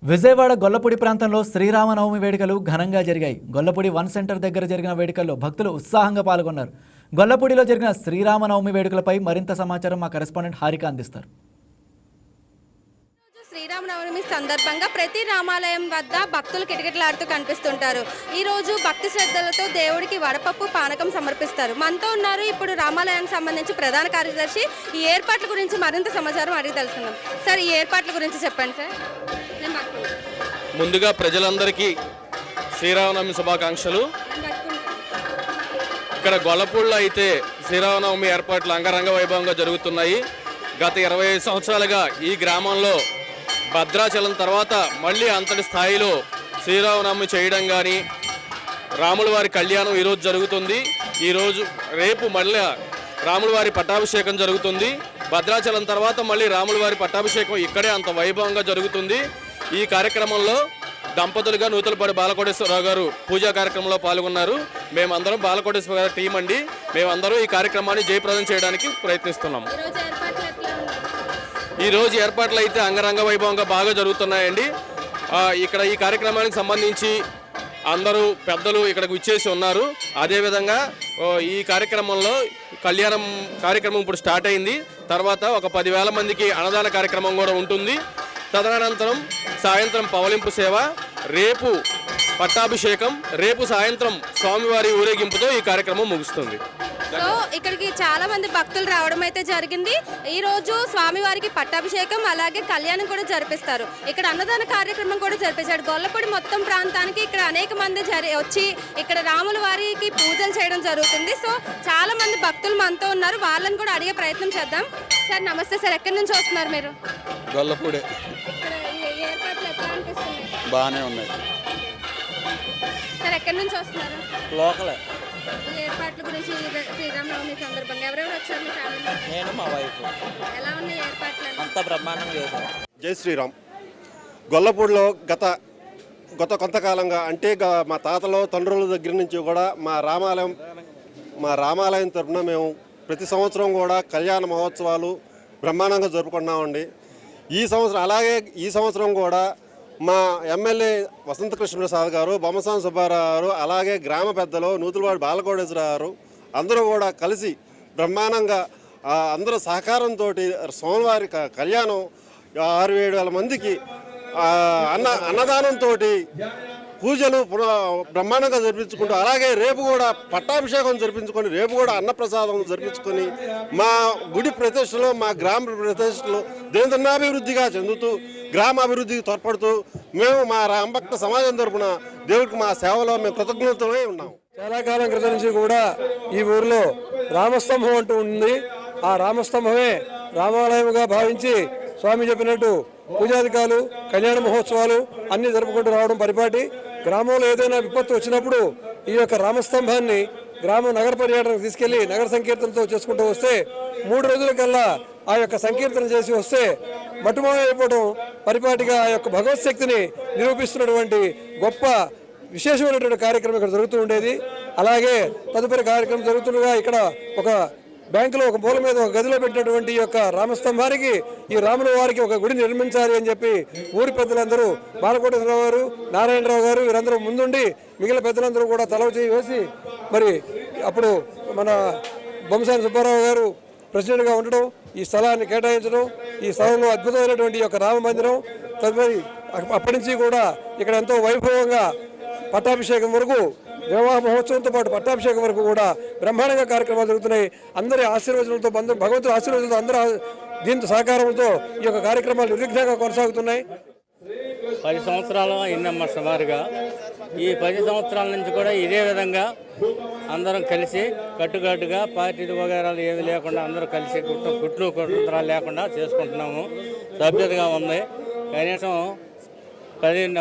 విజయవాడ గొల్లపూడి ప్రాంతంలో శ్రీరామనవమి వేడుకలు ఘనంగా జరిగాయి. గొల్లపూడి వన్ సెంటర్ దగ్గర జరిగిన వేడుకల్లో భక్తులు ఉత్సాహంగా పాల్గొన్నారు. గొల్లపూడిలో జరిగిన శ్రీరామనవమి వేడుకలపై మరింత సమాచారం మా కరెస్పాండెంట్ హారిక అందిస్తారు. శ్రీరామనవమి సందర్భంగా ప్రతి రామాలయం వద్ద భక్తులు కిటకిటలాడుతూ కనిపిస్తుంటారు. ఈ రోజు భక్తి శ్రద్ధలతో దేవుడికి వడపప్పు పానకం సమర్పిస్తారు. మనతో ఉన్నారు ఇప్పుడు రామాలయానికి సంబంధించి ప్రధాన కార్యదర్శి. ఈ ఏర్పాట్ల గురించి మరింత సమాచారం అడిగి తెలుసుకుందాం. సార్, ఈ ఏర్పాట్ల గురించి చెప్పండి సార్. ముందుగా ప్రజలందరికీ శ్రీరామనవమి శుభాకాంక్షలు. ఇక్కడ గొల్లపూడిలో అయితే శ్రీరామనవమి ఏర్పాట్లు అంగరంగ వైభవంగా జరుగుతున్నాయి. గత 25 సంవత్సరాలుగా ఈ గ్రామంలో భద్రాచలం తర్వాత మళ్ళీ అంతటి స్థాయిలో శ్రీరామనవమి చేయడం కానీ, రాముల వారి కళ్యాణం ఈరోజు జరుగుతుంది. రేపు మళ్ళీ రాముల వారి పట్టాభిషేకం జరుగుతుంది. భద్రాచలం తర్వాత మళ్ళీ రాముల వారి పట్టాభిషేకం ఇక్కడే అంత వైభవంగా జరుగుతుంది. ఈ కార్యక్రమంలో దంపతులుగా నూతలపాటి బాలకోటేశ్వరరావు గారు పూజా కార్యక్రమంలో పాల్గొన్నారు. మేమందరం బాలకోటేశ్వర గారి టీం అండి. మేమందరం ఈ కార్యక్రమాన్ని జయప్రదం చేయడానికి ప్రయత్నిస్తున్నాం. ఈరోజు ఏర్పాట్లు అయితే అంగరంగ వైభవంగా బాగా జరుగుతున్నాయండి. ఇక్కడ ఈ కార్యక్రమానికి సంబంధించి అందరూ పెద్దలు ఇక్కడికి విచ్చేసి ఉన్నారు. అదేవిధంగా ఈ కార్యక్రమంలో కార్యక్రమం ఇప్పుడు స్టార్ట్ అయింది. తర్వాత ఒక 10,000 మందికి అన్నదాన కార్యక్రమం కూడా ఉంటుంది. తదనంతరం సాయంత్రం పవలింపు సేవ, రేపు పట్టాభిషేకం, రేపు సాయంత్రం స్వామివారి ఊరేగింపుతో ఈ కార్యక్రమం ముగుస్తుంది. సో ఇక్కడికి చాలా మంది భక్తులు రావడం అయితే జరిగింది. ఈ రోజు స్వామివారికి పట్టాభిషేకం అలాగే కళ్యాణం కూడా జరిపిస్తారు. ఇక్కడ అన్నదాన కార్యక్రమం కూడా జరిపించారు. గొల్లపూడి మొత్తం ప్రాంతానికి ఇక్కడ అనేక మంది వచ్చి ఇక్కడ రాముల వారికి పూజలు చేయడం జరుగుతుంది. సో చాలా మంది భక్తులు మనతో ఉన్నారు. వాళ్ళని కూడా అడిగే ప్రయత్నం చేద్దాం. సార్ నమస్తే సార్, ఎక్కడి నుంచి వస్తున్నారు మీరు? గొల్లపూడి. ఏర్పాట్లు ఎట్లా అనిపిస్తుంది? బాగానే ఉన్నాయి సార్, ఎక్కడి నుంచి వస్తున్నారు? లోకలే. ఏర్పాట్ల గురించి శ్రీరామనవమి సందర్భంగా ఎవరెవరు వచ్చారు మీ ఫ్యామిలీ? నేను మా వైఫ్. ఎలా ఉన్నాయి ఏర్పాట్లు? అంతా బ్రహ్మాండంగా చేశారు. జై శ్రీరామ్. గొల్లపూడిలో గత కొంతకాలంగా అంటే మా తాతలో తండ్రుల దగ్గర నుంచి కూడా మా రామాలయం తరఫున మేము ప్రతి సంవత్సరం కూడా కళ్యాణ మహోత్సవాలు బ్రహ్మాండంగా జరుపుకుంటున్నామండి. ఈ సంవత్సరం కూడా మా ఎమ్మెల్యే వసంత కృష్ణప్రసాద్ గారు, బొమ్మసాని సుబ్బారావు గారు, అలాగే గ్రామ పెద్దలు నూతులపాటి బాలకోటేశ్వరరావు గారు అందరూ కూడా కలిసి బ్రహ్మాండంగా అందరూ సహకారంతో స్వామివారి కళ్యాణం 6,000-7,000 మందికి అన్నదానంతో పూజలు బ్రహ్మాండంగా జరిపించుకుంటూ, అలాగే రేపు కూడా పట్టాభిషేకం జరిపించుకొని, రేపు కూడా అన్నప్రసాదం జరిపించుకొని మా గుడి ప్రతిష్టలో, మా గ్రామ ప్రతిష్టలో దినదినాభివృద్ధిగా చెందుతూ గ్రామాభివృద్ధికి తోడ్పడుతూ మేము మా రామభక్త సమాజం తరపున దేవుడికి మా సేవలో మేము కృతజ్ఞతలై ఉన్నాం. చాలా కాలం క్రితం నుంచి కూడా ఈ ఊరిలో రామస్తంభం అంటూ ఉంది. ఆ రామస్తంభమే రామాలయముగా భావించి స్వామి చెప్పినట్టు పూజాధికారులు, కళ్యాణ మహోత్సవాలు అన్నీ జరుపుకుంటూ రావడం పరిపాటి. గ్రామంలో ఏదైనా విపత్తు వచ్చినప్పుడు ఈ యొక్క రామస్తంభాన్ని గ్రామం నగర పర్యటనకు తీసుకెళ్లి నగర సంకీర్తనతో చేసుకుంటూ వస్తే 3 రోజుల కల్లా ఆ యొక్క సంకీర్తన చేసి వస్తే మటుమాయైపోవడం పరిపాటిగా ఆ యొక్క భగవత్ శక్తిని నిరూపిస్తున్నటువంటి గొప్ప విశేషమైనటువంటి కార్యక్రమం ఇక్కడ జరుగుతూ ఉండేది. అలాగే తదుపరి కార్యక్రమం జరుగుతుండగా ఇక్కడ ఒక బ్యాంకులో ఒక మూల మీద ఒక గదిలో పెట్టినటువంటి ఈ యొక్క రామస్తంభానికి ఈ రాముల వారికి ఒక గుడి నిర్మించాలి అని చెప్పి ఊరి పెద్దలందరూ బాలకోటేశ్వరరావు గారు, నారాయణరావు గారు వీరందరూ ముందుండి మిగిలిన పెద్దలందరూ కూడా తలవ చేయి వేసి మరి అప్పుడు మన బొమ్మసాని సుబ్బారావు గారు ప్రెసిడెంట్గా ఉండడం, ఈ స్థలాన్ని కేటాయించడం, ఈ స్థలంలో అద్భుతమైనటువంటి యొక్క రామ మందిరం తదుపరి అప్పటి నుంచి కూడా ఇక్కడ ఎంతో వైభవంగా పట్టాభిషేకం వరకు, వివాహ మహోత్సవంతో పాటు పట్టాభిషేకం వరకు కూడా బ్రహ్మాండంగా కార్యక్రమాలు జరుగుతున్నాయి. అందరి ఆశీర్వచనాలతో భగవంతుడి ఆశీర్వచనాలతో అందరూ దీంతో సహకారంతో ఈ యొక్క కార్యక్రమాలు నిర్విఘ్నంగా కొనసాగుతున్నాయి. 10 సంవత్సరాలు అయిందమ్మ సుమారుగా. ఈ 10 సంవత్సరాల నుంచి కూడా ఇదే విధంగా అందరం కలిసి కట్టుకట్టుగా పార్టీలు వగైరాలు ఏమి లేకుండా అందరూ కలిసి కుట్రాలు లేకుండా చేసుకుంటున్నాము. సభ్యతగా ఉంది. కనీసం 11